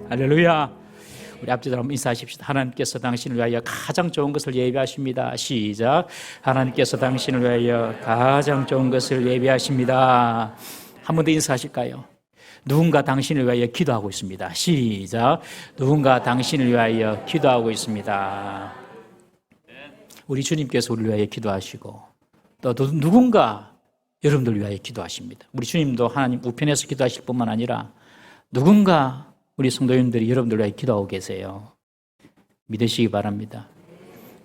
할렐루야. 우리 앞뒤로 한번 인사하십시다. 하나님께서 당신을 위하여 가장 좋은 것을 예비하십니다. 시작. 하나님께서 당신을 위하여 가장 좋은 것을 예비하십니다. 한 번 더 인사하실까요? 누군가 당신을 위하여 기도하고 있습니다. 시작. 누군가 당신을 위하여 기도하고 있습니다. 우리 주님께서 우리를 위하여 기도하시고 또 누군가 여러분들 위하여 기도하십니다. 우리 주님도 하나님 우편에서 기도하실 뿐만 아니라 누군가 우리 성도님들이 여러분들 위하여 기도하고 계세요. 믿으시기 바랍니다.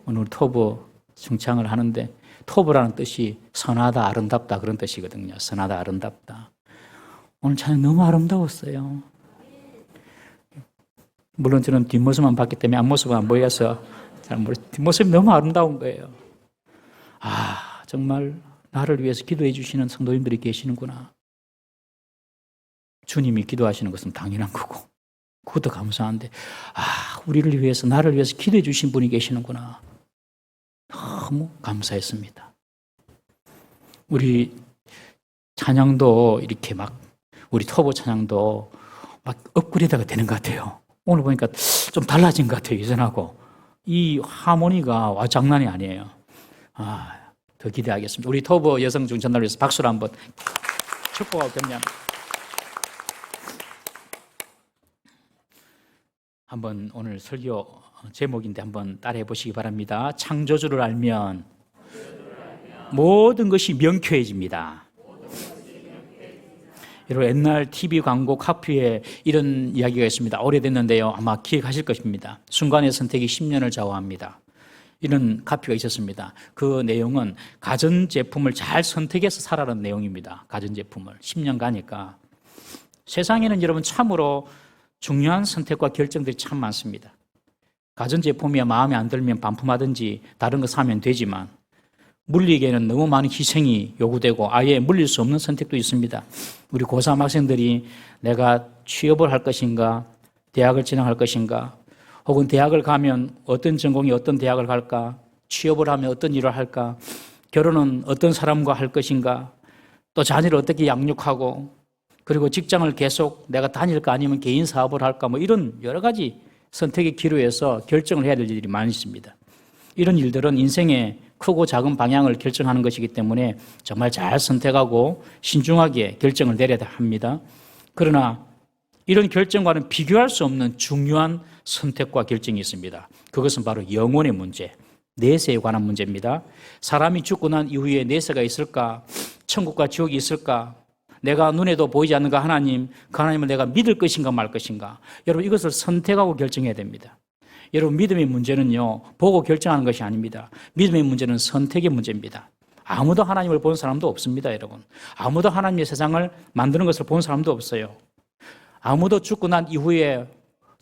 오늘 토부 중창을 하는데 토부라는 뜻이 선하다, 아름답다 그런 뜻이거든요. 선하다, 아름답다. 오늘 찬양 너무 아름다웠어요. 물론 저는 뒷모습만 봤기 때문에 앞모습은 안 보여서 잘 모르겠어요. 뒷모습이 너무 아름다운 거예요. 아, 정말 나를 위해서 기도해 주시는 성도님들이 계시는구나. 주님이 기도하시는 것은 당연한 거고 그것도 감사한데 우리를 위해서 나를 위해서 기도해 주신 분이 계시는구나. 너무 감사했습니다. 우리 찬양도 이렇게 막 우리 터보 찬양도 막 업그레이드가 되는 것 같아요. 오늘 보니까 좀 달라진 것 같아요. 예전하고 이 하모니가 장난이 아니에요. 더 기대하겠습니다. 우리 터보 여성 중전날 위해서 박수를 한번 축복하고 격려합니다. 한번 오늘 설교 제목인데 한번 따라해 보시기 바랍니다. 창조주를 알면 모든 것이 명쾌해집니다. 여러분 옛날 TV 광고 카피에 이런 이야기가 있습니다. 오래됐는데요. 아마 기억하실 것입니다. 순간의 선택이 10년을 좌우합니다. 이런 카피가 있었습니다. 그 내용은 가전제품을 잘 선택해서 사라는 내용입니다. 가전제품을 10년 가니까 세상에는 여러분 참으로 중요한 선택과 결정들이 참 많습니다. 가전제품이야 마음에 안 들면 반품하든지 다른 거 사면 되지만 물리기에는 너무 많은 희생이 요구되고 아예 물릴 수 없는 선택도 있습니다. 우리 고3 학생들이 내가 취업을 할 것인가, 대학을 진학할 것인가, 혹은 대학을 가면 어떤 전공이 어떤 대학을 갈까, 취업을 하면 어떤 일을 할까, 결혼은 어떤 사람과 할 것인가, 또 자녀를 어떻게 양육하고, 그리고 직장을 계속 내가 다닐까 아니면 개인 사업을 할까, 뭐 이런 여러 가지 선택의 기로에서 결정을 해야 될 일이 많이 있습니다. 이런 일들은 인생의 크고 작은 방향을 결정하는 것이기 때문에 정말 잘 선택하고 신중하게 결정을 내려야 합니다. 그러나 이런 결정과는 비교할 수 없는 중요한 선택과 결정이 있습니다. 그것은 바로 영혼의 문제, 내세에 관한 문제입니다. 사람이 죽고 난 이후에 내세가 있을까? 천국과 지옥이 있을까? 내가 눈에도 보이지 않는 그 하나님, 그 하나님을 내가 믿을 것인가 말 것인가? 여러분 이것을 선택하고 결정해야 됩니다. 여러분 믿음의 문제는요 보고 결정하는 것이 아닙니다. 믿음의 문제는 선택의 문제입니다. 아무도 하나님을 본 사람도 없습니다. 여러분 아무도 하나님의 세상을 만드는 것을 본 사람도 없어요. 아무도 죽고 난 이후에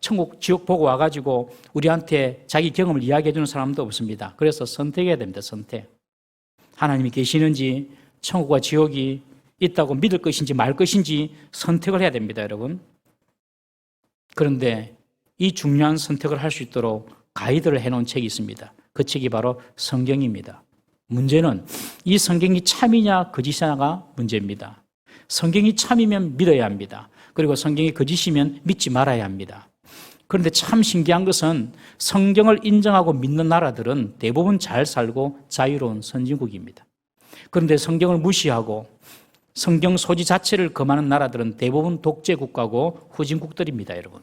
천국 지옥 보고 와가지고 우리한테 자기 경험을 이야기해 주는 사람도 없습니다. 그래서 선택해야 됩니다. 선택. 하나님이 계시는지 천국과 지옥이 있다고 믿을 것인지 말 것인지 선택을 해야 됩니다. 여러분 그런데 이 중요한 선택을 할 수 있도록 가이드를 해놓은 책이 있습니다. 그 책이 바로 성경입니다. 문제는 이 성경이 참이냐 거짓이냐가 문제입니다. 성경이 참이면 믿어야 합니다. 그리고 성경이 거짓이면 믿지 말아야 합니다. 그런데 참 신기한 것은 성경을 인정하고 믿는 나라들은 대부분 잘 살고 자유로운 선진국입니다. 그런데 성경을 무시하고 성경 소지 자체를 금하는 나라들은 대부분 독재 국가고 후진국들입니다. 여러분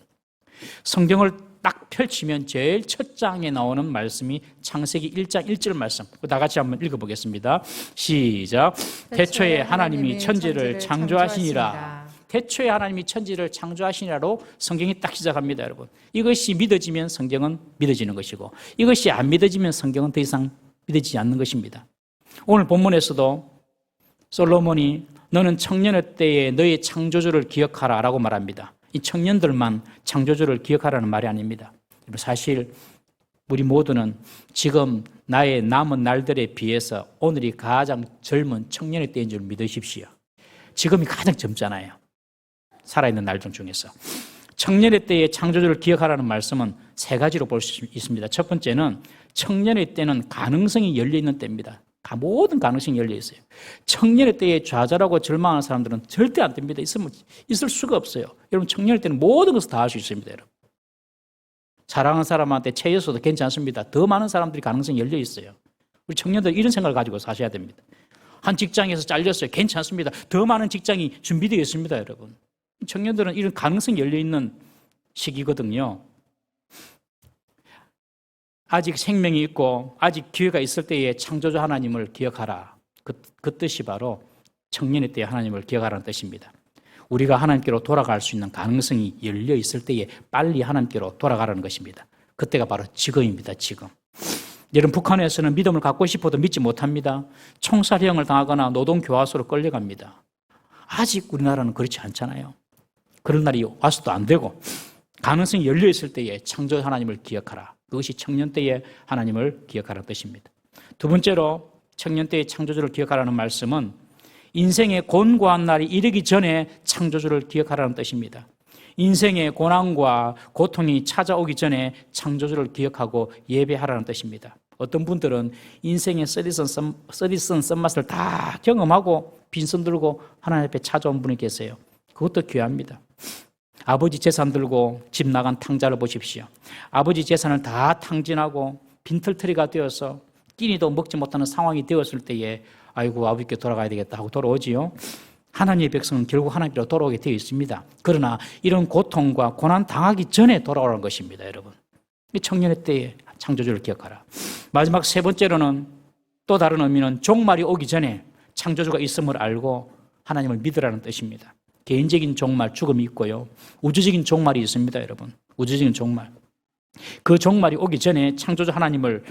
성경을 딱 펼치면 제일 첫 장에 나오는 말씀이 창세기 1장 1절 말씀. 다 같이 한번 읽어보겠습니다. 시작. 태초에 하나님이 천지를 창조하시니라. 태초에 하나님이 천지를 창조하시니라로 성경이 딱 시작합니다. 여러분 이것이 믿어지면 성경은 믿어지는 것이고 이것이 안 믿어지면 성경은 더 이상 믿어지지 않는 것입니다. 오늘 본문에서도 솔로몬이 너는 청년의 때에 너의 창조주를 기억하라 라고 말합니다. 이 청년들만 창조주를 기억하라는 말이 아닙니다. 사실 우리 모두는 지금 나의 남은 날들에 비해서 오늘이 가장 젊은 청년의 때인 줄 믿으십시오. 지금이 가장 젊잖아요. 살아있는 날들 중에서. 청년의 때에 창조주를 기억하라는 말씀은 세 가지로 볼 수 있습니다. 첫 번째는 청년의 때는 가능성이 열려있는 때입니다. 모든 가능성이 열려 있어요. 청년의 때에 좌절하고 절망하는 사람들은 절대 안 됩니다. 있을 수가 없어요. 여러분, 청년의 때는 모든 것을 다 할 수 있습니다. 여러분. 사랑하는 사람한테 채였어도 괜찮습니다. 더 많은 사람들이 가능성이 열려 있어요. 우리 청년들 이런 생각을 가지고 사셔야 됩니다. 한 직장에서 잘렸어요. 괜찮습니다. 더 많은 직장이 준비되어 있습니다, 여러분. 청년들은 이런 가능성이 열려 있는 시기거든요. 아직 생명이 있고 아직 기회가 있을 때에 창조주 하나님을 기억하라. 그 뜻이 바로 청년의 때에 하나님을 기억하라는 뜻입니다. 우리가 하나님께로 돌아갈 수 있는 가능성이 열려 있을 때에 빨리 하나님께로 돌아가라는 것입니다. 그때가 바로 지금입니다. 지금. 여러분, 북한에서는 믿음을 갖고 싶어도 믿지 못합니다. 총살형을 당하거나 노동교화소로 끌려갑니다. 아직 우리나라는 그렇지 않잖아요. 그런 날이 와서도 안 되고 가능성이 열려 있을 때에 창조 하나님을 기억하라. 그것이 청년 때에 하나님을 기억하라는 뜻입니다. 두 번째로 청년 때의 창조주를 기억하라는 말씀은 인생의 곤고한 날이 이르기 전에 창조주를 기억하라는 뜻입니다. 인생의 고난과 고통이 찾아오기 전에 창조주를 기억하고 예배하라는 뜻입니다. 어떤 분들은 인생의 쓰리선 썸맛을 다 경험하고 빈손 들고 하나님 앞에 찾아온 분이 계세요. 그것도 귀합니다. 아버지 재산 들고 집 나간 탕자를 보십시오. 아버지 재산을 다 탕진하고 빈털터리가 되어서 끼니도 먹지 못하는 상황이 되었을 때에 아이고, 아버지께 돌아가야 되겠다 하고 돌아오지요. 하나님의 백성은 결국 하나님께로 돌아오게 되어 있습니다. 그러나 이런 고통과 고난 당하기 전에 돌아오라는 것입니다, 여러분. 청년의 때에 창조주를 기억하라. 마지막 세 번째로는 또 다른 의미는 종말이 오기 전에 창조주가 있음을 알고 하나님을 믿으라는 뜻입니다. 개인적인 종말, 죽음이 있고요. 우주적인 종말이 있습니다, 여러분. 우주적인 종말. 그 종말이 오기 전에 창조주 하나님을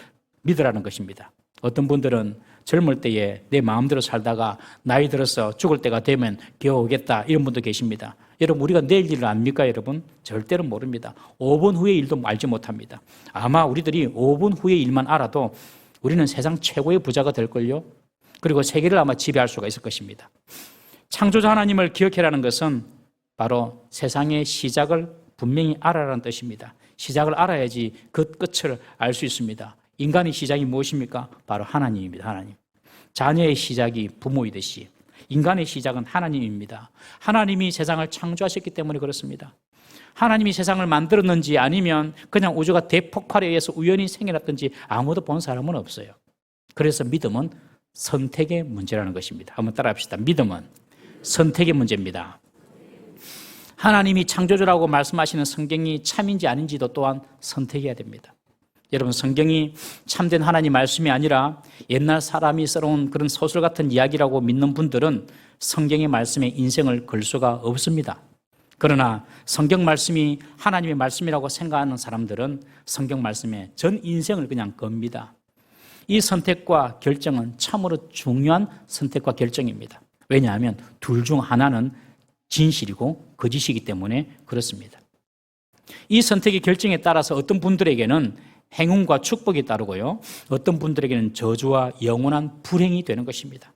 믿으라는 것입니다. 어떤 분들은 젊을 때에 내 마음대로 살다가 나이 들어서 죽을 때가 되면 겨우오겠다 이런 분도 계십니다. 여러분, 우리가 내일 일을 압니까, 여러분? 절대로 모릅니다. 5분 후의 일도 알지 못합니다. 아마 우리들이 5분 후의 일만 알아도 우리는 세상 최고의 부자가 될걸요. 그리고 세계를 아마 지배할 수가 있을 것입니다. 창조주 하나님을 기억해라는 것은 바로 세상의 시작을 분명히 알아라는 뜻입니다. 시작을 알아야지 그 끝을 알 수 있습니다. 인간의 시작이 무엇입니까? 바로 하나님입니다. 하나님. 자녀의 시작이 부모이듯이 인간의 시작은 하나님입니다. 하나님이 세상을 창조하셨기 때문에 그렇습니다. 하나님이 세상을 만들었는지 아니면 그냥 우주가 대폭발에 의해서 우연히 생겨났든지 아무도 본 사람은 없어요. 그래서 믿음은 선택의 문제라는 것입니다. 한번 따라합시다. 믿음은 선택의 문제입니다. 하나님이 창조주라고 말씀하시는 성경이 참인지 아닌지도 또한 선택해야 됩니다. 여러분, 성경이 참된 하나님 말씀이 아니라 옛날 사람이 써놓은 그런 소설 같은 이야기라고 믿는 분들은 성경의 말씀에 인생을 걸 수가 없습니다. 그러나 성경 말씀이 하나님의 말씀이라고 생각하는 사람들은 성경 말씀에 전 인생을 그냥 겁니다. 이 선택과 결정은 참으로 중요한 선택과 결정입니다. 왜냐하면 둘 중 하나는 진실이고 거짓이기 때문에 그렇습니다. 이 선택의 결정에 따라서 어떤 분들에게는 행운과 축복이 따르고요. 어떤 분들에게는 저주와 영원한 불행이 되는 것입니다.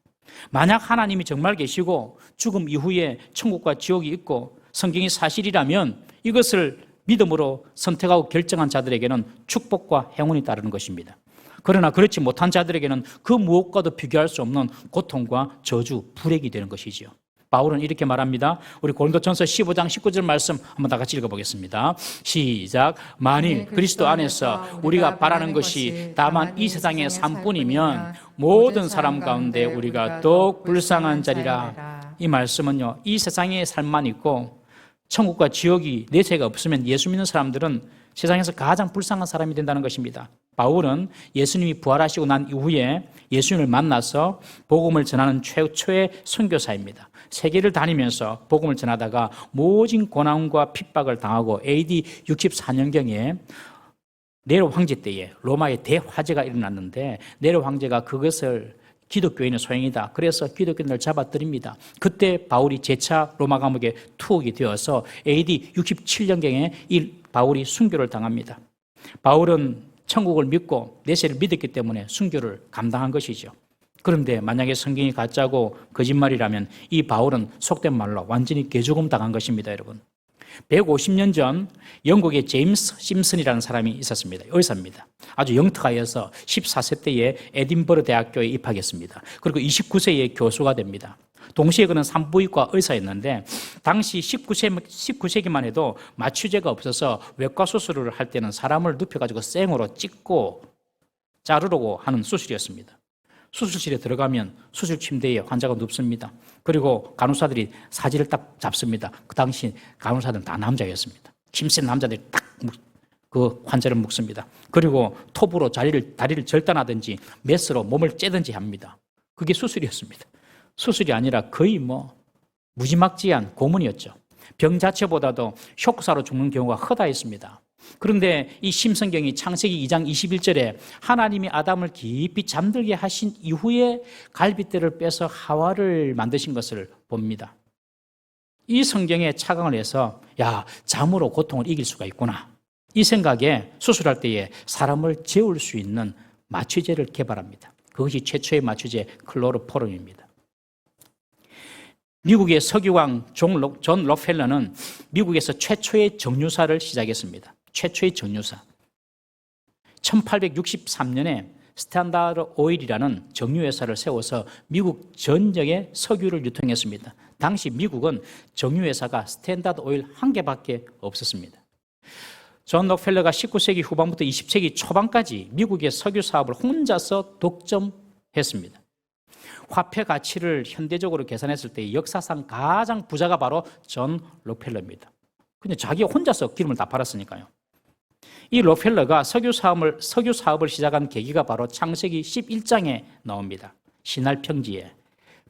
만약 하나님이 정말 계시고 죽음 이후에 천국과 지옥이 있고 성경이 사실이라면 이것을 믿음으로 선택하고 결정한 자들에게는 축복과 행운이 따르는 것입니다. 그러나 그렇지 못한 자들에게는 그 무엇과도 비교할 수 없는 고통과 저주, 불행이 되는 것이지요. 바울은 이렇게 말합니다. 우리 고린도전서 15장 19절 말씀 한번 다 같이 읽어보겠습니다. 시작. 만일 그리스도 안에서 우리가 바라는 것이 다만 이 세상의 삶뿐이면 모든 사람 가운데 우리가 더욱 불쌍한 자리라. 이 말씀은요, 이 세상의 삶만 있고 천국과 지옥이 내세가 없으면 예수 믿는 사람들은 세상에서 가장 불쌍한 사람이 된다는 것입니다. 바울은 예수님이 부활하시고 난 이후에 예수님을 만나서 복음을 전하는 최초의 선교사입니다. 세계를 다니면서 복음을 전하다가 모진 고난과 핍박을 당하고 AD 64년경에 네로 황제 때에 로마의 대화재가 일어났는데 네로 황제가 그것을 기독교인의 소행이다. 그래서 기독교인을 잡아들입니다. 그때 바울이 재차 로마 감옥에 투옥이 되어서 AD 67년경에 이 바울이 순교를 당합니다. 바울은 천국을 믿고 내세를 믿었기 때문에 순교를 감당한 것이죠. 그런데 만약에 성경이 가짜고 거짓말이라면 이 바울은 속된 말로 완전히 개죽음 당한 것입니다, 여러분. 150년 전 영국의 제임스 심슨이라는 사람이 있었습니다. 의사입니다. 아주 영특하여서 14세 때에 에딘버러 대학교에 입학했습니다. 그리고 29세에 교수가 됩니다. 동시에 그는 산부인과 의사였는데 당시 19세기만 해도 마취제가 없어서 외과 수술을 할 때는 사람을 눕혀가지고 생으로 찢고 자르려고 하는 수술이었습니다. 수술실에 들어가면 수술 침대에 환자가 눕습니다. 그리고 간호사들이 사지를 딱 잡습니다. 그 당시 간호사들은 다 남자였습니다. 힘센 남자들이 딱 그 환자를 묶습니다. 그리고 톱으로 다리를 절단하든지 메스로 몸을 째든지 합니다. 그게 수술이었습니다. 수술이 아니라 거의 무지막지한 고문이었죠. 병 자체보다도 쇼크사로 죽는 경우가 허다했습니다. 그런데 이 심성경이 창세기 2장 21절에 하나님이 아담을 깊이 잠들게 하신 이후에 갈빗대를 빼서 하와를 만드신 것을 봅니다. 이 성경에 착안을 해서 잠으로 고통을 이길 수가 있구나. 이 생각에 수술할 때에 사람을 재울 수 있는 마취제를 개발합니다. 그것이 최초의 마취제 클로로포름입니다. 미국의 석유왕 존 록펠러는 미국에서 최초의 정유사를 시작했습니다. 최초의 정유사. 1863년에 스탠다드 오일이라는 정유회사를 세워서 미국 전역에 석유를 유통했습니다. 당시 미국은 정유회사가 스탠다드 오일 한 개밖에 없었습니다. 존 록펠러가 19세기 후반부터 20세기 초반까지 미국의 석유 사업을 혼자서 독점했습니다. 화폐 가치를 현대적으로 계산했을 때 역사상 가장 부자가 바로 존 록펠러입니다. 근데 자기 혼자서 기름을 다 팔았으니까요. 이 록펠러가 석유 사업을 시작한 계기가 바로 창세기 11장에 나옵니다. 신할 평지에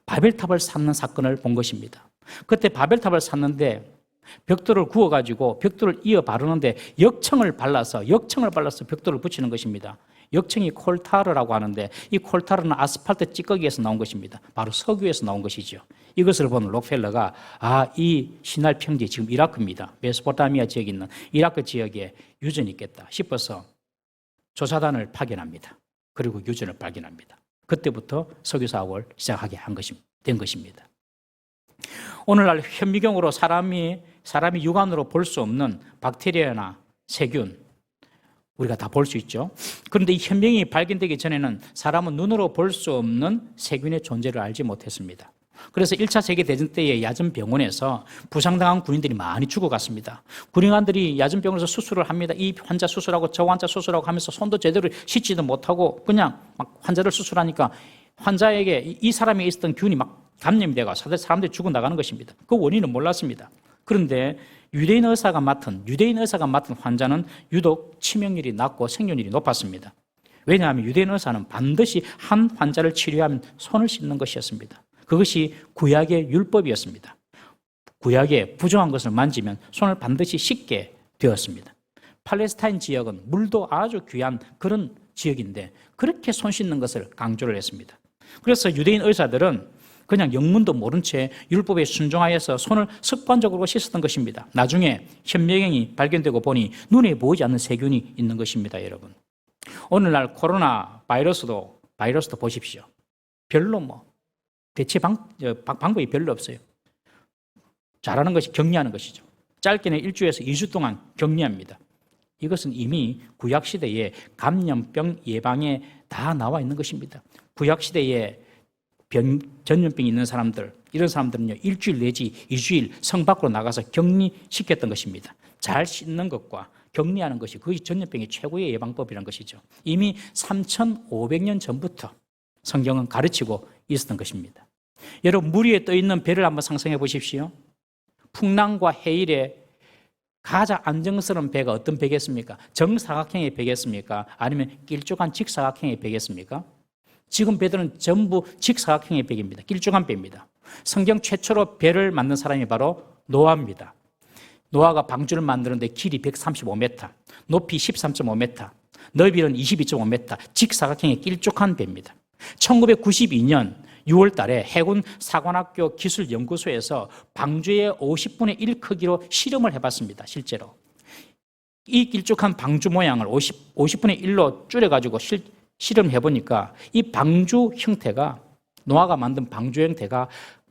바벨탑을 쌓는 사건을 본 것입니다. 그때 바벨탑을 쌓는데 벽돌을 구워가지고 벽돌을 이어 바르는데 역청을 발라서 벽돌을 붙이는 것입니다. 역청이 콜타르라고 하는데 이 콜타르는 아스팔트 찌꺼기에서 나온 것입니다. 바로 석유에서 나온 것이죠. 이것을 본 록펠러가 이 신할 평지, 지금 이라크입니다. 메소포타미아 지역에 있는 이라크 지역에 유전이 있겠다 싶어서 조사단을 파견합니다. 그리고 유전을 발견합니다. 그때부터 석유 사업을 시작하게 된 것입니다. 오늘날 현미경으로 사람이 육안으로 볼 수 없는 박테리아나 세균 우리가 다 볼 수 있죠. 그런데 이 현미경이 발견되기 전에는 사람은 눈으로 볼 수 없는 세균의 존재를 알지 못했습니다. 그래서 1차 세계대전 때에 야전병원에서 부상당한 군인들이 많이 죽어갔습니다. 군인들이 야전병원에서 수술을 합니다. 이 환자 수술하고 저 환자 수술하고 하면서 손도 제대로 씻지도 못하고 그냥 막 환자를 수술하니까 환자에게 이 사람이 있었던 균이 막 감염이 되고 사람들이 죽어나가는 것입니다. 그 원인은 몰랐습니다. 그런데 유대인 의사가 맡은 환자는 유독 치명률이 낮고 생존율이 높았습니다. 왜냐하면 유대인 의사는 반드시 한 환자를 치료하면 손을 씻는 것이었습니다. 그것이 구약의 율법이었습니다. 구약에 부정한 것을 만지면 손을 반드시 씻게 되었습니다. 팔레스타인 지역은 물도 아주 귀한 그런 지역인데 그렇게 손 씻는 것을 강조를 했습니다. 그래서 유대인 의사들은 그냥 영문도 모른 채 율법에 순종하여서 손을 습관적으로 씻었던 것입니다. 나중에 현미경이 발견되고 보니 눈에 보이지 않는 세균이 있는 것입니다, 여러분. 오늘날 코로나 바이러스도 보십시오. 별로 대체 방법이 별로 없어요. 잘하는 것이 격리하는 것이죠. 짧게는 1주에서 2주 동안 격리합니다. 이것은 이미 구약시대에 감염병 예방에 다 나와 있는 것입니다. 구약시대에 전염병이 있는 사람들, 이런 사람들은요, 1주일 내지 2주일 성 밖으로 나가서 격리시켰던 것입니다. 잘 씻는 것과 격리하는 것이 그것이 전염병의 최고의 예방법이라는 것이죠. 이미 3,500년 전부터 성경은 가르치고 있었던 것입니다. 여러분, 물 위에 떠 있는 배를 한번 상상해 보십시오. 풍랑과 해일에 가장 안정스러운 배가 어떤 배겠습니까? 정사각형의 배겠습니까? 아니면 길쭉한 직사각형의 배겠습니까? 지금 배들은 전부 직사각형의 배입니다. 길쭉한 배입니다. 성경 최초로 배를 만든 사람이 바로 노아입니다. 노아가 방주를 만드는데 길이 135m, 높이 13.5m, 넓이는 22.5m, 직사각형의 길쭉한 배입니다. 1992년 6월 달에 해군 사관학교 기술연구소에서 방주의 50분의 1 크기로 실험을 해봤습니다. 실제로. 이 길쭉한 방주 모양을 50분의 1로 줄여가지고 실험해보니까 이 방주 형태가, 노아가 만든 방주 형태가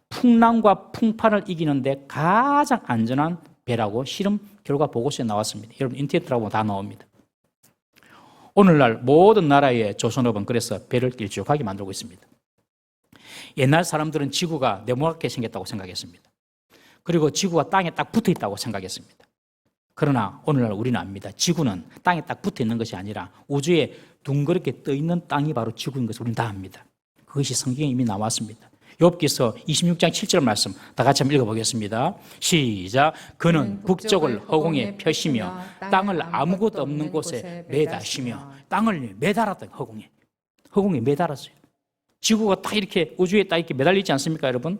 풍랑과 풍파를 이기는데 가장 안전한 배라고 실험 결과 보고서에 나왔습니다. 여러분 인터넷 들어가면 다 나옵니다. 오늘날 모든 나라의 조선업은 그래서 배를 길쭉하게 만들고 있습니다. 옛날 사람들은 지구가 네모나게 생겼다고 생각했습니다. 그리고 지구가 땅에 딱 붙어 있다고 생각했습니다. 그러나 오늘날 우리는 압니다. 지구는 땅에 딱 붙어 있는 것이 아니라 우주에 둥그렇게 떠 있는 땅이 바로 지구인 것을 우리는 다 압니다. 그것이 성경에 이미 나왔습니다. 욥기서 26장 7절 말씀 다 같이 한번 읽어보겠습니다. 시작. 그는 북쪽을 허공에 펴시며 땅을 아무것도 없는 곳에 매다시며 땅을 매달았다. 허공에 매달았어요. 지구가 딱 이렇게 우주에 딱 이렇게 매달리지 않습니까, 여러분?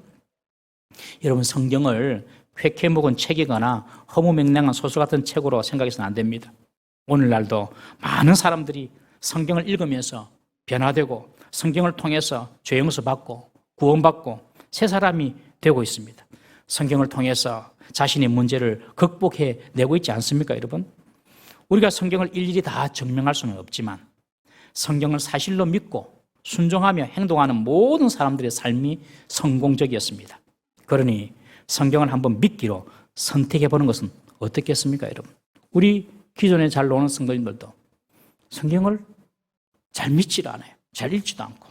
여러분 성경을 획해먹은 책이거나 허무맹랑한 소설 같은 책으로 생각해서는 안 됩니다. 오늘날도 많은 사람들이 성경을 읽으면서 변화되고 성경을 통해서 죄 용서받고 구원받고 새 사람이 되고 있습니다. 성경을 통해서 자신의 문제를 극복해내고 있지 않습니까, 여러분? 우리가 성경을 일일이 다 증명할 수는 없지만 성경을 사실로 믿고 순종하며 행동하는 모든 사람들의 삶이 성공적이었습니다. 그러니 성경을 한번 믿기로 선택해보는 것은 어떻겠습니까, 여러분? 우리 기존에 잘 노는 성도님들도 성경을 잘 믿지를 않아요. 잘 읽지도 않고.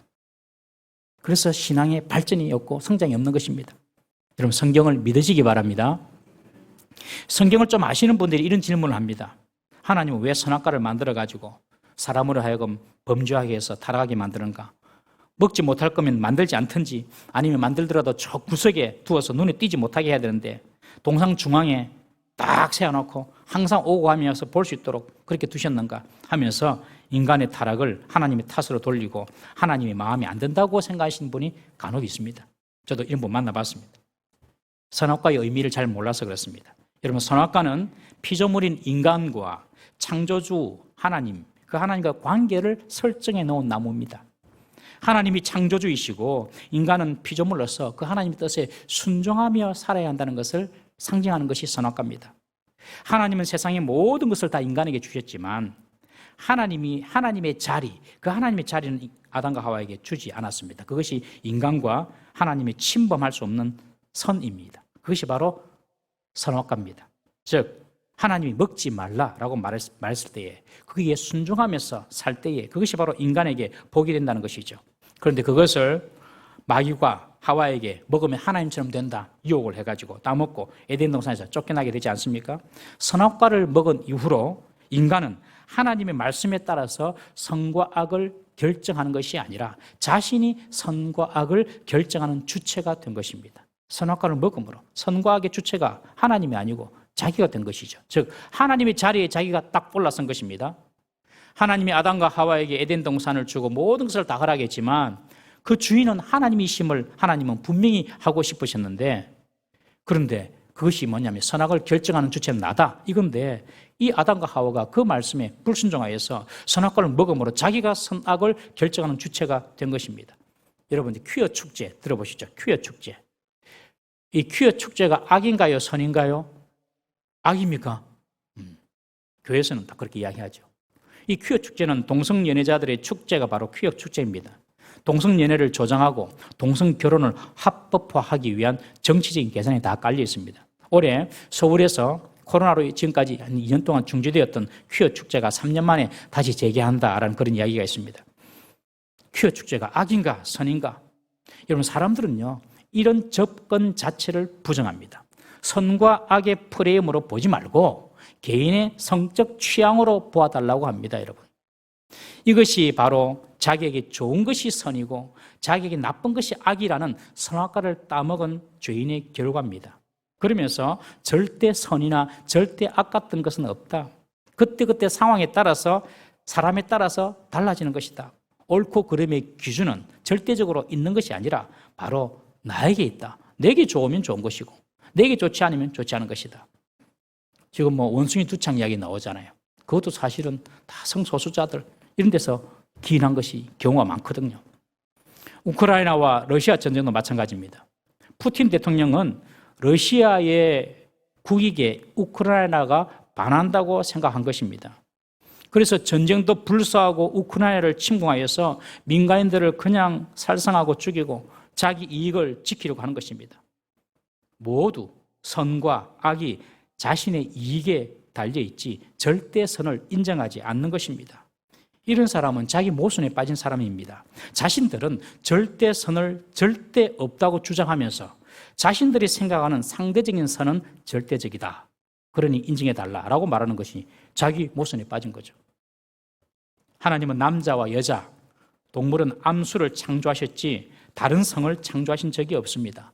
그래서 신앙의 발전이 없고 성장이 없는 것입니다. 여러분 성경을 믿으시기 바랍니다. 성경을 좀 아시는 분들이 이런 질문을 합니다. 하나님은 왜 선악과를 만들어가지고 사람으로 하여금 범죄하게 해서 타락하게 만드는가? 먹지 못할 거면 만들지 않든지 아니면 만들더라도 저 구석에 두어서 눈에 띄지 못하게 해야 되는데 동상 중앙에 딱 세워놓고 항상 오고 가면서 볼 수 있도록 그렇게 두셨는가 하면서 인간의 타락을 하나님의 탓으로 돌리고 하나님의 마음에 안 든다고 생각하시는 분이 간혹 있습니다. 저도 이런 분 만나봤습니다. 선악과의 의미를 잘 몰라서 그렇습니다. 여러분 선악과는 피조물인 인간과 창조주 하나님, 그 하나님과 관계를 설정해 놓은 나무입니다. 하나님이 창조주이시고 인간은 피조물로서 그 하나님의 뜻에 순종하며 살아야 한다는 것을 상징하는 것이 선악과입니다. 하나님은 세상의 모든 것을 다 인간에게 주셨지만 하나님의 자리, 그 하나님의 자리는 아담과 하와에게 주지 않았습니다. 그것이 인간과 하나님이 침범할 수 없는 선입니다. 그것이 바로 선악과입니다. 즉 하나님이 먹지 말라라고 말했을 때에 거기에 순종하면서 살 때에 그것이 바로 인간에게 복이 된다는 것이죠. 그런데 그것을 마귀가 하와에게 먹으면 하나님처럼 된다 유혹을 해가지고 따먹고 에덴 동산에서 쫓겨나게 되지 않습니까? 선악과를 먹은 이후로 인간은 하나님의 말씀에 따라서 선과 악을 결정하는 것이 아니라 자신이 선과 악을 결정하는 주체가 된 것입니다. 선악과를 먹음으로 선과 악의 주체가 하나님이 아니고 자기가 된 것이죠. 즉 하나님의 자리에 자기가 딱 올라선 것입니다. 하나님이 아담과 하와에게 에덴 동산을 주고 모든 것을 다 허락했지만 그 주인은 하나님이심을 하나님은 분명히 하고 싶으셨는데 그런데 그것이 뭐냐면 선악을 결정하는 주체는 나다 이건데 이 아담과 하와가 그 말씀에 불순종하여서 선악과를 먹음으로 자기가 선악을 결정하는 주체가 된 것입니다. 여러분 퀴어 축제 들어보시죠. 퀴어 축제. 이 퀴어 축제가 악인가요? 선인가요? 악입니까? 교회에서는 다 그렇게 이야기하죠. 이 퀴어 축제는 동성연애자들의 축제가 바로 퀴어 축제입니다. 동성연애를 조장하고 동성결혼을 합법화하기 위한 정치적인 계산이 다 깔려 있습니다. 올해 서울에서 코로나로 지금까지 한 2년 동안 중지되었던 퀴어 축제가 3년 만에 다시 재개한다라는 그런 이야기가 있습니다. 퀴어 축제가 악인가 선인가? 여러분 사람들은요 이런 접근 자체를 부정합니다. 선과 악의 프레임으로 보지 말고 개인의 성적 취향으로 보아달라고 합니다, 여러분. 이것이 바로 자기에게 좋은 것이 선이고 자기에게 나쁜 것이 악이라는 선악과를 따먹은 죄인의 결과입니다. 그러면서 절대 선이나 절대 악 같은 것은 없다. 그때그때 상황에 따라서 사람에 따라서 달라지는 것이다. 옳고 그름의 기준은 절대적으로 있는 것이 아니라 바로 나에게 있다. 내게 좋으면 좋은 것이고 내게 좋지 않으면 좋지 않은 것이다. 지금 원숭이 두창 이야기 나오잖아요. 그것도 사실은 다 성소수자들 이런 데서 기인한 것이 경우가 많거든요. 우크라이나와 러시아 전쟁도 마찬가지입니다. 푸틴 대통령은 러시아의 국익에 우크라이나가 반한다고 생각한 것입니다. 그래서 전쟁도 불사하고 우크라이나를 침공하여서 민간인들을 그냥 살상하고 죽이고 자기 이익을 지키려고 하는 것입니다. 모두 선과 악이 자신의 이익에 달려있지 절대 선을 인정하지 않는 것입니다. 이런 사람은 자기 모순에 빠진 사람입니다. 자신들은 절대 선을 절대 없다고 주장하면서 자신들이 생각하는 상대적인 선은 절대적이다. 그러니 인정해달라라고 말하는 것이 자기 모순에 빠진 거죠. 하나님은 남자와 여자, 동물은 암수를 창조하셨지 다른 성을 창조하신 적이 없습니다.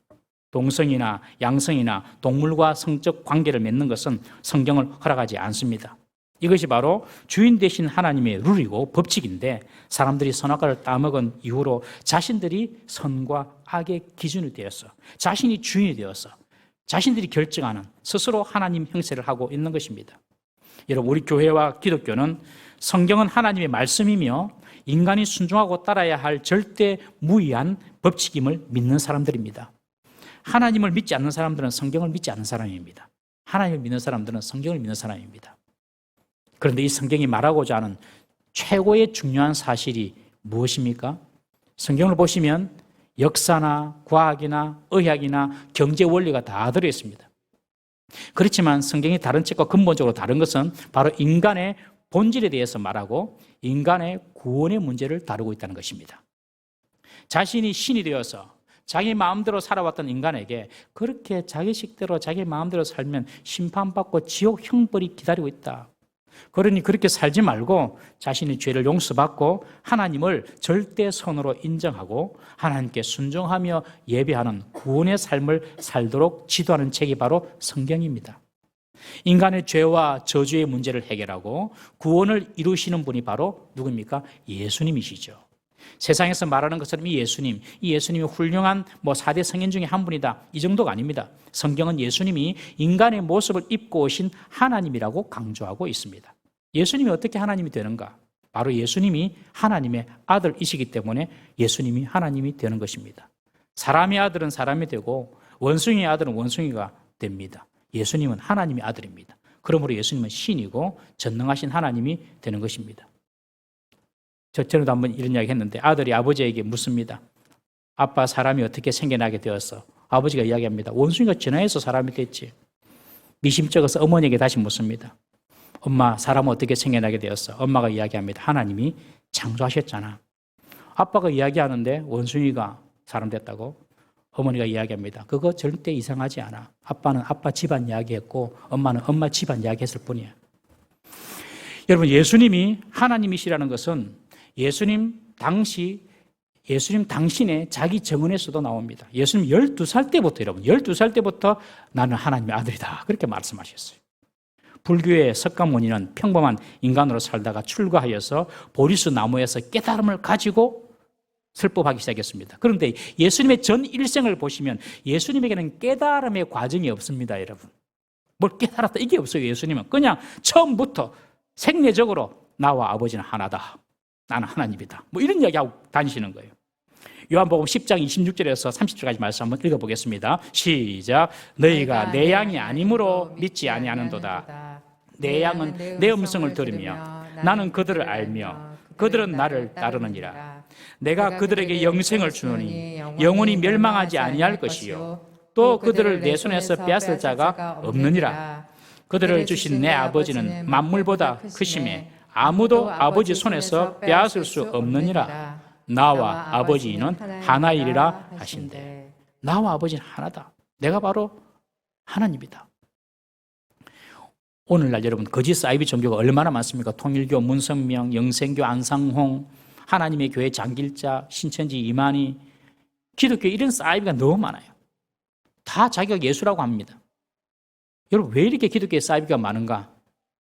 동성이나 양성이나 동물과 성적 관계를 맺는 것은 성경을 허락하지 않습니다. 이것이 바로 주인 되신 하나님의 룰이고 법칙인데 사람들이 선악과를 따먹은 이후로 자신들이 선과 악의 기준이 되었어. 자신이 주인이 되었어. 자신들이 결정하는 스스로 하나님 형세를 하고 있는 것입니다. 여러분, 우리 교회와 기독교는 성경은 하나님의 말씀이며 인간이 순종하고 따라야 할 절대 무의한 법칙임을 믿는 사람들입니다. 하나님을 믿지 않는 사람들은 성경을 믿지 않는 사람입니다. 하나님을 믿는 사람들은 성경을 믿는 사람입니다. 그런데 이 성경이 말하고자 하는 최고의 중요한 사실이 무엇입니까? 성경을 보시면 역사나 과학이나 의학이나 경제 원리가 다 들어있습니다. 그렇지만 성경이 다른 책과 근본적으로 다른 것은 바로 인간의 본질에 대해서 말하고 인간의 구원의 문제를 다루고 있다는 것입니다. 자신이 신이 되어서 자기 마음대로 살아왔던 인간에게 그렇게 자기 식대로 자기 마음대로 살면 심판받고 지옥 형벌이 기다리고 있다. 그러니 그렇게 살지 말고 자신의 죄를 용서받고 하나님을 절대 선으로 인정하고 하나님께 순종하며 예배하는 구원의 삶을 살도록 지도하는 책이 바로 성경입니다. 인간의 죄와 저주의 문제를 해결하고 구원을 이루시는 분이 바로 누구입니까? 예수님이시죠. 세상에서 말하는 것처럼 이 예수님이 훌륭한 4대 성인 중에 한 분이다. 이 정도가 아닙니다. 성경은 예수님이 인간의 모습을 입고 오신 하나님이라고 강조하고 있습니다. 예수님이 어떻게 하나님이 되는가? 바로 예수님이 하나님의 아들이시기 때문에 예수님이 하나님이 되는 것입니다. 사람의 아들은 사람이 되고 원숭이의 아들은 원숭이가 됩니다. 예수님은 하나님의 아들입니다. 그러므로 예수님은 신이고 전능하신 하나님이 되는 것입니다. 전에도 한번 이런 이야기 했는데 아들이 아버지에게 묻습니다. 아빠, 사람이 어떻게 생겨나게 되었어? 아버지가 이야기합니다. 원숭이가 진화해서 사람이 됐지. 미심쩍어서 어머니에게 다시 묻습니다. 엄마, 사람은 어떻게 생겨나게 되었어? 엄마가 이야기합니다. 하나님이 창조하셨잖아. 아빠가 이야기하는데 원숭이가 사람 됐다고? 어머니가 이야기합니다. 그거 절대 이상하지 않아. 아빠는 아빠 집안 이야기했고 엄마는 엄마 집안 이야기했을 뿐이야. 여러분, 예수님이 하나님이시라는 것은 예수님 당신의 자기 증언에서도 나옵니다. 예수님 12살 때부터, 여러분, 12살 때부터 나는 하나님의 아들이다. 그렇게 말씀하셨어요. 불교의 석가모니는 평범한 인간으로 살다가 출가하여서 보리수 나무에서 깨달음을 가지고 설법하기 시작했습니다. 그런데 예수님의 전 일생을 보시면 예수님에게는 깨달음의 과정이 없습니다, 여러분. 뭘 깨달았다 이게 없어요. 예수님은 그냥 처음부터 생리적으로 나와 아버지는 하나다. 나는 하나님이다. 이런 이야기하고 다니시는 거예요. 요한복음 10장 26절에서 30절까지 말씀 한번 읽어보겠습니다. 시작. 너희가 내 양이 아니므로 믿지 아니하는도다. 내 양은 내 음성을 들으며 나는 그들을 알며 그들은 나를 따르느니라. 내가 그들에게 영생을 주노니 영원히 멸망하지 아니할 것이요 또 그들을 내 손에서 빼앗을 자가 없느니라. 그들을 주신 내 아버지는 만물보다 크심에 아무도 아버지 손에서 빼앗을 수 없느니라. 나와 아버지는 하나이리라 하신대. 나와 아버지는 하나다. 내가 바로 하나님이다. 오늘날 여러분 거짓 사이비 종교가 얼마나 많습니까? 통일교, 문성명, 영생교, 안상홍, 하나님의 교회 장길자, 신천지 이만희, 기독교 이런 사이비가 너무 많아요. 다 자기가 예수라고 합니다. 여러분 왜 이렇게 기독교에 사이비가 많은가?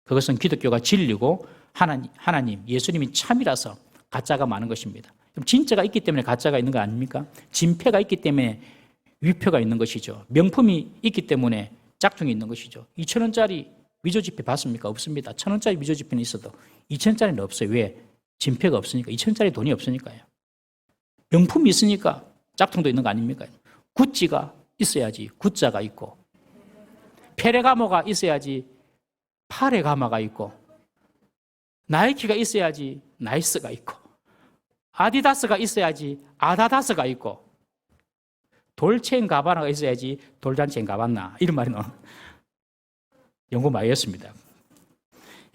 그것은 기독교가 진리고 하나님, 예수님이 참이라서 가짜가 많은 것입니다. 진짜가 있기 때문에 가짜가 있는 거 아닙니까? 진표가 있기 때문에 위표가 있는 것이죠. 명품이 있기 때문에 짝퉁이 있는 것이죠. 2,000원짜리 위조지폐 봤습니까? 없습니다. 1,000원짜리 위조지폐는 있어도 2,000원짜리는 없어요. 왜? 진표가 없으니까. 2,000원짜리 돈이 없으니까요. 명품이 있으니까 짝퉁도 있는 거 아닙니까? 구찌가 있어야지 구자가 있고, 페레가모가 있어야지 파레가마가 있고, 나이키가 있어야지 나이스가 있고, 아디다스가 있어야지 아다다스가 있고, 돌체인 가바나가 있어야지 돌잔체인 가바나, 이런 말이 나와요. 연구 많이 했습니다.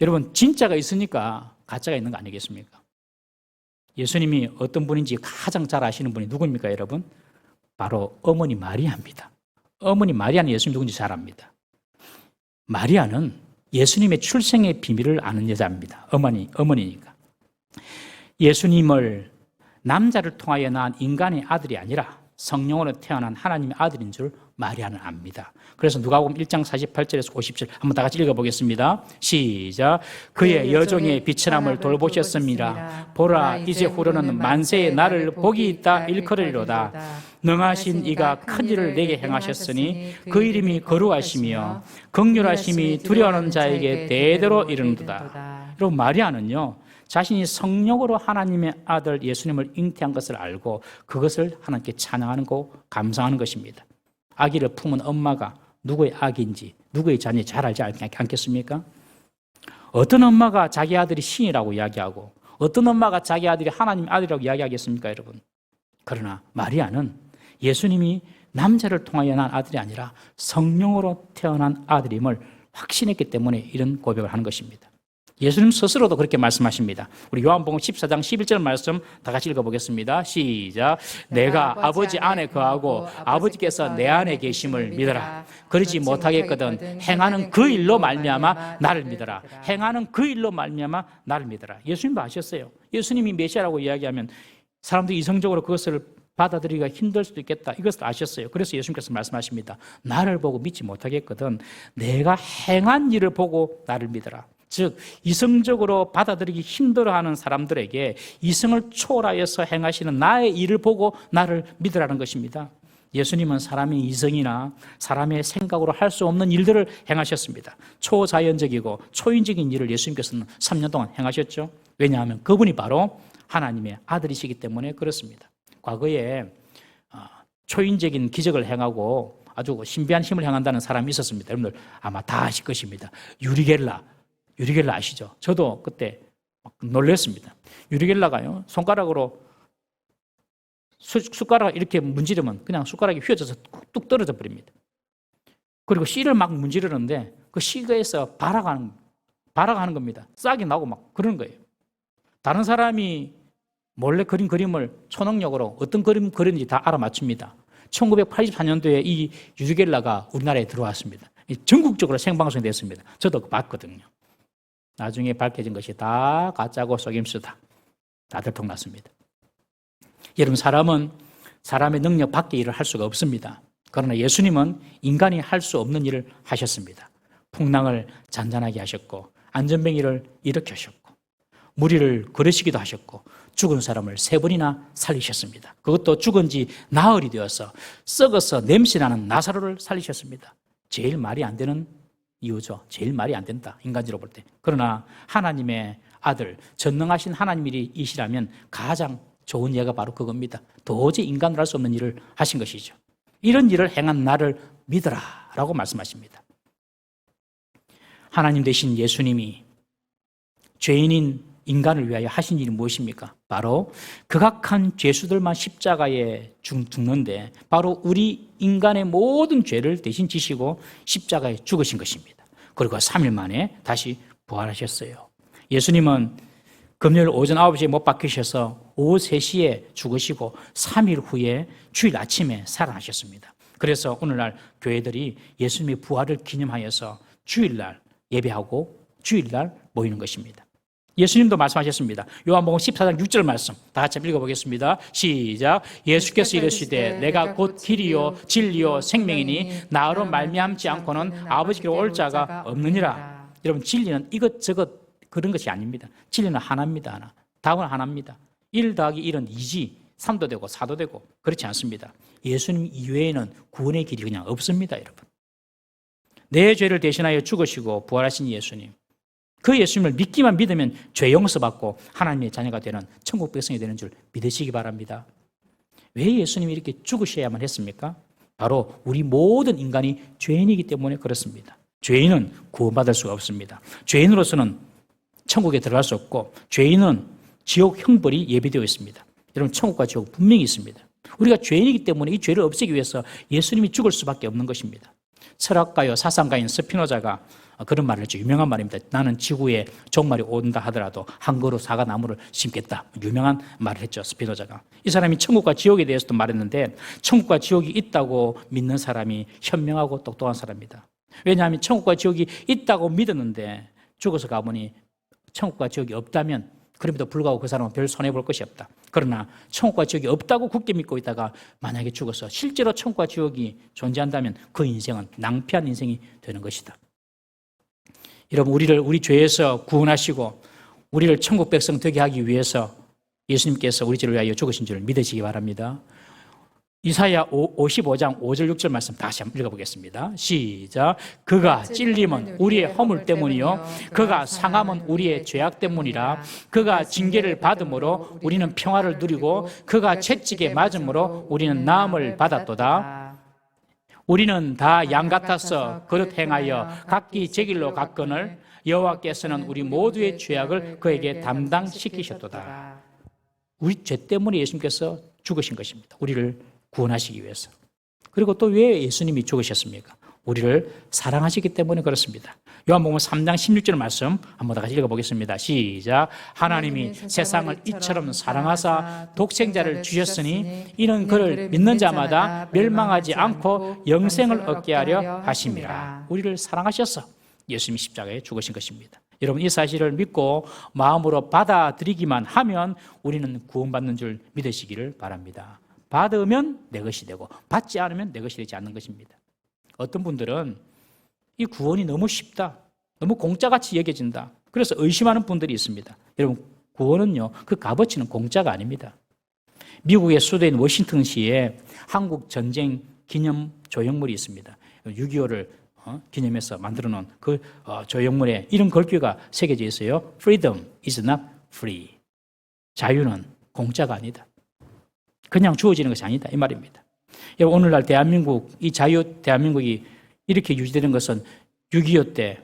여러분, 진짜가 있으니까 가짜가 있는 거 아니겠습니까? 예수님이 어떤 분인지 가장 잘 아시는 분이 누구입니까, 여러분? 바로 어머니 마리아입니다. 어머니 마리아는 예수님 누군지 잘 압니다. 마리아는 예수님의 출생의 비밀을 아는 여자입니다. 어머니니까. 예수님을 남자를 통하여 낳은 인간의 아들이 아니라 성령으로 태어난 하나님의 아들인 줄 마리아는 압니다. 그래서 누가복음 1장 48절에서 57 한번 다 같이 읽어보겠습니다. 시작. 그의 여종의 비천함을 돌보셨습니다. 보라, 이제 후로는 만세의 나를 복이 있다 일컬으리로다. 능하신 이가 큰 일을 내게 행하셨으니 그 이름이 거룩하시며 긍휼하심이 두려워하는 자에게 대대로 이르는도다. 여러분, 마리아는요, 자신이 성령으로 하나님의 아들 예수님을 잉태한 것을 알고 그것을 하나님께 찬양하는 거, 감사하는 것입니다. 아기를 품은 엄마가 누구의 아기인지, 누구의 자녀인지 잘 알지 않겠습니까? 어떤 엄마가 자기 아들이 신이라고 이야기하고 어떤 엄마가 자기 아들이 하나님의 아들이라고 이야기하겠습니까, 여러분? 그러나 마리아는 예수님이 남자를 통하여 난 아들이 아니라 성령으로 태어난 아들임을 확신했기 때문에 이런 고백을 하는 것입니다. 예수님 스스로도 그렇게 말씀하십니다. 우리 요한복음 14장 11절 말씀 다 같이 읽어보겠습니다. 시작. 내가 아버지 안에 거하고 아버지께서 내 안에 계심을 믿어라. 그러지 못하겠거든 행하는 그 일로 말미암아 나를 믿어라. 행하는 그 일로 말미암아 나를 믿어라. 예수님도 아셨어요. 예수님이 메시아라고 이야기하면 사람들이 이성적으로 그것을 받아들이기가 힘들 수도 있겠다. 이것을 아셨어요. 그래서 예수님께서 말씀하십니다. 나를 보고 믿지 못하겠거든 내가 행한 일을 보고 나를 믿어라. 즉 이성적으로 받아들이기 힘들어하는 사람들에게 이성을 초월하여서 행하시는 나의 일을 보고 나를 믿으라는 것입니다. 예수님은 사람의 이성이나 사람의 생각으로 할 수 없는 일들을 행하셨습니다. 초자연적이고 초인적인 일을 예수님께서는 3년 동안 행하셨죠. 왜냐하면 그분이 바로 하나님의 아들이시기 때문에 그렇습니다. 과거에 초인적인 기적을 행하고 아주 신비한 힘을 행한다는 사람이 있었습니다. 여러분들 아마 다 아실 것입니다. 유리겔라 아시죠? 저도 그때 막 놀랐습니다. 유리겔라가요, 손가락으로 숟가락을 이렇게 문지르면 그냥 숟가락이 휘어져서 뚝 떨어져 버립니다. 그리고 씨를 막 문지르는데 그 씨에서 발악하는 겁니다. 싹이 나고 막 그러는 거예요. 다른 사람이 몰래 그린 그림을 초능력으로 어떤 그림 그렸는지 다 알아맞춥니다. 1984년도에 이 유리겔라가 우리나라에 들어왔습니다. 전국적으로 생방송이 됐습니다. 저도 그거 봤거든요. 나중에 밝혀진 것이 다 가짜고 속임수다. 다 들통났습니다. 여러분, 사람은 사람의 능력 밖의 일을 할 수가 없습니다. 그러나 예수님은 인간이 할 수 없는 일을 하셨습니다. 풍랑을 잔잔하게 하셨고 안전뱅이를 일으키셨고 무리를 걸으시기도 하셨고 죽은 사람을 3번이나 살리셨습니다. 그것도 죽은 지 나흘이 되어서 썩어서 냄새나는 나사로를 살리셨습니다. 제일 말이 안 되는 이유죠. 제일 말이 안 된다, 인간적으로 볼 때. 그러나 하나님의 아들, 전능하신 하나님이시라면 가장 좋은 예가 바로 그겁니다. 도저히 인간으로 할 수 없는 일을 하신 것이죠. 이런 일을 행한 나를 믿어라 라고 말씀하십니다. 하나님 되신 예수님이 죄인인 인간을 위하여 하신 일이 무엇입니까? 바로 극악한 죄수들만 십자가에 죽는데 바로 우리 인간의 모든 죄를 대신 지시고 십자가에 죽으신 것입니다. 그리고 3일 만에 다시 부활하셨어요. 예수님은 금요일 오전 9시에 못 박히셔서 오후 3시에 죽으시고 3일 후에 주일 아침에 살아나셨습니다. 그래서 오늘날 교회들이 예수님의 부활을 기념하여서 주일날 예배하고 주일날 모이는 것입니다. 예수님도 말씀하셨습니다. 요한복음 14장 6절 말씀 다 같이 읽어보겠습니다. 시작. 예수께서 이르시되 내가 곧 길이요 진리요 생명이니 나로 말미암지 않고는 아버지께로 올 자가 없느니라. 여러분, 진리는 이것저것 그런 것이 아닙니다. 진리는 하나입니다. 하나. 답은 하나입니다. 1 더하기 1은 2지 3도 되고 4도 되고 그렇지 않습니다. 예수님 이외에는 구원의 길이 그냥 없습니다. 여러분, 내 죄를 대신하여 죽으시고 부활하신 예수님, 그 예수님을 믿기만 믿으면 죄 용서받고 하나님의 자녀가 되는 천국 백성이 되는 줄 믿으시기 바랍니다. 왜 예수님이 이렇게 죽으셔야만 했습니까? 바로 우리 모든 인간이 죄인이기 때문에 그렇습니다. 죄인은 구원받을 수가 없습니다. 죄인으로서는 천국에 들어갈 수 없고 죄인은 지옥 형벌이 예비되어 있습니다. 여러분, 천국과 지옥 분명히 있습니다. 우리가 죄인이기 때문에 이 죄를 없애기 위해서 예수님이 죽을 수밖에 없는 것입니다. 철학가요 사상가인 스피노자가 그런 말을 했죠. 유명한 말입니다. 나는 지구에 종말이 온다 하더라도 한 그루 사과나무를 심겠다. 유명한 말을 했죠. 스피노자가. 이 사람이 천국과 지옥에 대해서도 말했는데 천국과 지옥이 있다고 믿는 사람이 현명하고 똑똑한 사람입니다. 왜냐하면 천국과 지옥이 있다고 믿었는데 죽어서 가보니 천국과 지옥이 없다면 그럼에도 불구하고 그 사람은 별 손해볼 것이 없다. 그러나 천국과 지옥이 없다고 굳게 믿고 있다가 만약에 죽어서 실제로 천국과 지옥이 존재한다면 그 인생은 낭패한 인생이 되는 것이다. 여러분, 우리 죄에서 구원하시고 우리를 천국 백성 되게 하기 위해서 예수님께서 우리 죄를 위하여 죽으신 줄 믿으시기 바랍니다. 이사야 55장 5절 6절 말씀 다시 한번 읽어보겠습니다. 시작. 그가 찔림은 우리의 허물 때문이요 그가 상함은 우리의 죄악 때문이라. 그가 징계를 받음으로 우리는 평화를 누리고 그가 채찍에 맞음으로 우리는 나음을 받았도다. 우리는 다 양 같아서 그릇 행하여 각기 제 길로 갔거늘 여호와께서는 우리 모두의 죄악을 그에게 담당시키셨도다. 우리 죄 때문에 예수님께서 죽으신 것입니다. 우리를 구원하시기 위해서. 그리고 또 왜 예수님이 죽으셨습니까? 우리를 사랑하시기 때문에 그렇습니다. 요한복음 3장 16절 말씀 한번 다 같이 읽어보겠습니다. 시작. 하나님이 세상을 이처럼 사랑하사 독생자를 주셨으니 이는 그를 믿는 자마다 멸망하지 않고 영생을 얻게 하려 하심이라. 우리를 사랑하셔서 예수님이 십자가에 죽으신 것입니다. 여러분, 이 사실을 믿고 마음으로 받아들이기만 하면 우리는 구원받는 줄 믿으시기를 바랍니다. 받으면 내 것이 되고 받지 않으면 내 것이 되지 않는 것입니다. 어떤 분들은 이 구원이 너무 쉽다, 너무 공짜같이 여겨진다, 그래서 의심하는 분들이 있습니다. 여러분, 구원은요, 그 값어치는 공짜가 아닙니다. 미국의 수도인 워싱턴시에 한국 전쟁 기념 조형물이 있습니다. 6.25를 기념해서 만들어 놓은 그 조형물에 이런 글귀가 새겨져 있어요. Freedom is not free. 자유는 공짜가 아니다. 그냥 주어지는 것이 아니다, 이 말입니다. 오늘날 대한민국, 이 자유 대한민국이 이렇게 유지되는 것은 6.25 때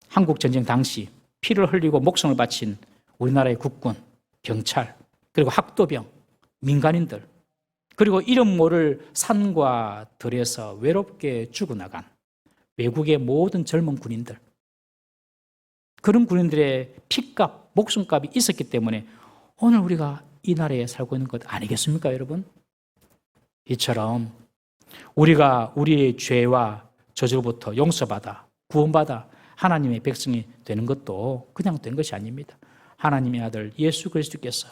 한국 전쟁 당시 피를 흘리고 목숨을 바친 우리나라의 국군, 경찰, 그리고 학도병, 민간인들, 그리고 이름 모를 산과 들에서 외롭게 죽어나간 외국의 모든 젊은 군인들, 그런 군인들의 피값, 목숨값이 있었기 때문에 오늘 우리가 이 나라에 살고 있는 것 아니겠습니까, 여러분? 이처럼 우리가 우리의 죄와 저주로부터 용서받아 구원받아 하나님의 백성이 되는 것도 그냥 된 것이 아닙니다. 하나님의 아들 예수 그리스도께서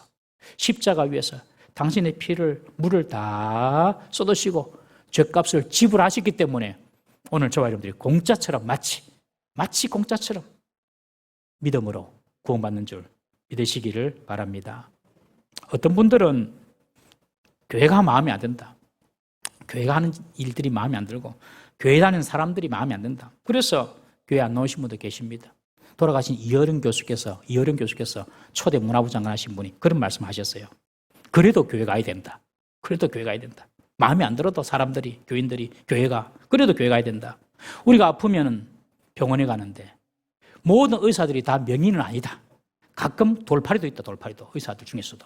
십자가 위에서 당신의 피를 물을 다 쏟으시고 죄값을 지불하셨기 때문에 오늘 저와 여러분들이 공짜처럼 마치 공짜처럼 믿음으로 구원받는 줄 믿으시기를 바랍니다. 어떤 분들은 교회가 마음에 안 든다, 교회가 하는 일들이 마음에 안 들고 교회 다니는 사람들이 마음에 안 든다, 그래서 교회 안 나오신 분도 계십니다. 돌아가신 이어령 교수께서 초대 문화부 장관 하신 분이 그런 말씀하셨어요. 그래도 교회 가야 된다. 그래도 교회 가야 된다. 마음에 안 들어도 사람들이, 교인들이 교회가, 그래도 교회 가야 된다. 우리가 아프면 병원에 가는데 모든 의사들이 다 명의는 아니다. 가끔 돌팔이도 있다. 돌팔이도, 의사들 중에서도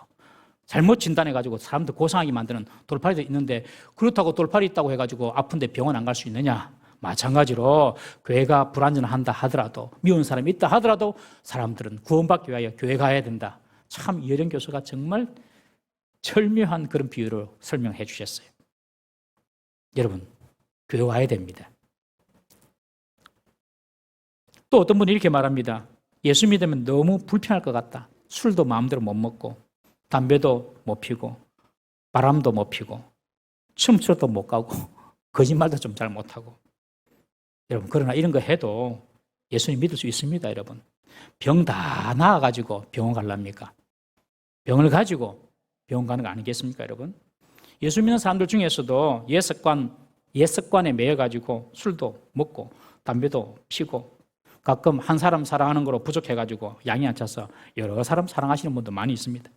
잘못 진단해가지고 사람들 고생하게 만드는 돌팔이도 있는데, 그렇다고 돌팔이 있다고 해가지고 아픈데 병원 안 갈 수 있느냐? 마찬가지로 교회가 불완전한다 하더라도, 미운 사람이 있다 하더라도 사람들은 구원받기 위하여 교회 가야 된다. 참 이어령 교수가 정말 절묘한 그런 비유로 설명해 주셨어요. 여러분, 교회 와야 됩니다. 또 어떤 분이 이렇게 말합니다. 예수 믿으면 너무 불편할 것 같다. 술도 마음대로 못 먹고, 담배도 못 피고, 바람도 못 피고, 춤추러도 못 가고, 거짓말도 좀 잘 못하고. 여러분, 그러나 이런 거 해도 예수님 믿을 수 있습니다, 여러분. 병 다 나아가지고 병원 가려합니까? 병을 가지고 병원 가는 거 아니겠습니까, 여러분? 예수 믿는 사람들 중에서도 옛습관에 매여가지고 술도 먹고, 담배도 피고, 가끔 한 사람 사랑하는 거로 부족해가지고 양이 안 차서 여러 사람 사랑하시는 분도 많이 있습니다.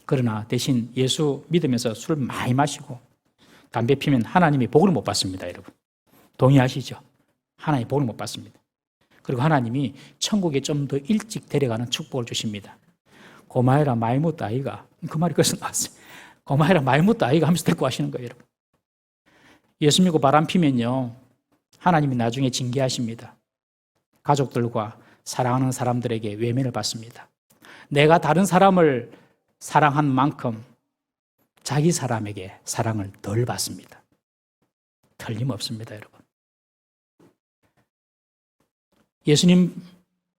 그러나 대신 예수 믿으면서 술을 많이 마시고 담배 피면 하나님이 복을 못 받습니다, 여러분. 동의하시죠? 하나님이 복을 못 받습니다. 그리고 하나님이 천국에 좀 더 일찍 데려가는 축복을 주십니다. 고마해라 많이 묻다 아이가, 그 말이 그래서 나왔어요. 고마해라 많이 묻다 아이가 하면서 데리고 하시는 거예요, 여러분. 예수 믿고 바람 피면요, 하나님이 나중에 징계하십니다. 가족들과 사랑하는 사람들에게 외면을 받습니다. 내가 다른 사람을 사랑한 만큼 자기 사람에게 사랑을 덜 받습니다. 틀림없습니다, 여러분. 예수님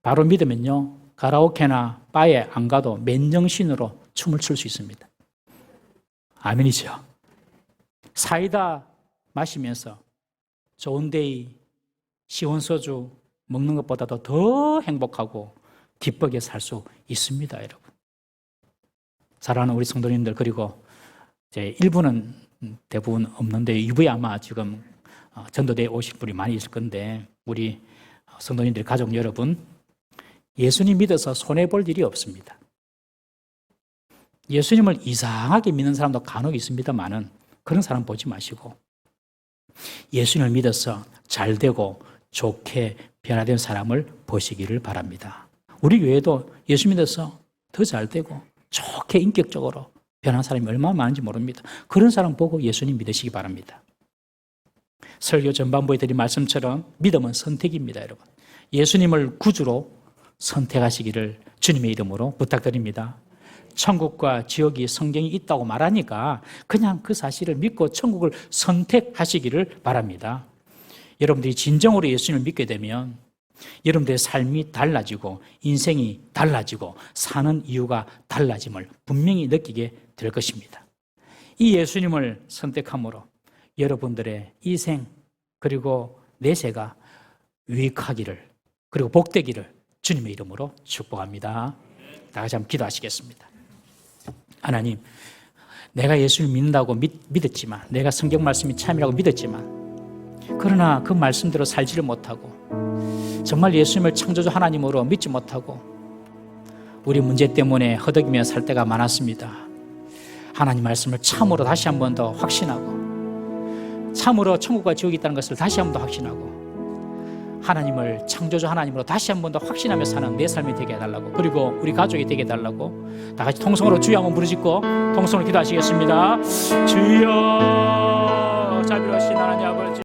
바로 믿으면요, 가라오케나 바에 안 가도 맨정신으로 춤을 출 수 있습니다. 아멘이죠. 사이다 마시면서 좋은 데이, 시원 소주 먹는 것보다도 더 행복하고 기쁘게 살 수 있습니다, 여러분. 사랑하는 우리 성도님들, 그리고 이제 일부는 대부분 없는데 일부에 아마 지금 전도대에 오실 분이 많이 있을 건데, 우리 성도님들, 가족 여러분, 예수님 믿어서 손해볼 일이 없습니다. 예수님을 이상하게 믿는 사람도 간혹 있습니다만은 그런 사람 보지 마시고 예수님을 믿어서 잘되고 좋게 변화된 사람을 보시기를 바랍니다. 우리 교회도 예수 믿어서 더 잘되고 좋게 인격적으로 변한 사람이 얼마나 많은지 모릅니다. 그런 사람 보고 예수님 믿으시기 바랍니다. 설교 전반부에 드린 말씀처럼 믿음은 선택입니다, 여러분. 예수님을 구주로 선택하시기를 주님의 이름으로 부탁드립니다. 천국과 지옥이 성경이 있다고 말하니까 그냥 그 사실을 믿고 천국을 선택하시기를 바랍니다. 여러분들이 진정으로 예수님을 믿게 되면 여러분들의 삶이 달라지고 인생이 달라지고 사는 이유가 달라짐을 분명히 느끼게 될 것입니다. 이 예수님을 선택함으로 여러분들의 이 생 그리고 내세가 유익하기를 그리고 복되기를 주님의 이름으로 축복합니다. 다 같이 한번 기도하시겠습니다. 하나님, 내가 예수를 믿는다고 믿었지만, 내가 성경 말씀이 참이라고 믿었지만, 그러나 그 말씀대로 살지를 못하고 정말 예수님을 창조주 하나님으로 믿지 못하고 우리 문제 때문에 허덕이며 살 때가 많았습니다. 하나님 말씀을 참으로 다시 한 번 더 확신하고 참으로 천국과 지옥이 있다는 것을 다시 한 번 더 확신하고 하나님을 창조주 하나님으로 다시 한 번 더 확신하며 사는 내 삶이 되게 해달라고, 그리고 우리 가족이 되게 해달라고 다 같이 통성으로 주여 한번 부르짖고 통성으로 기도하시겠습니다. 주여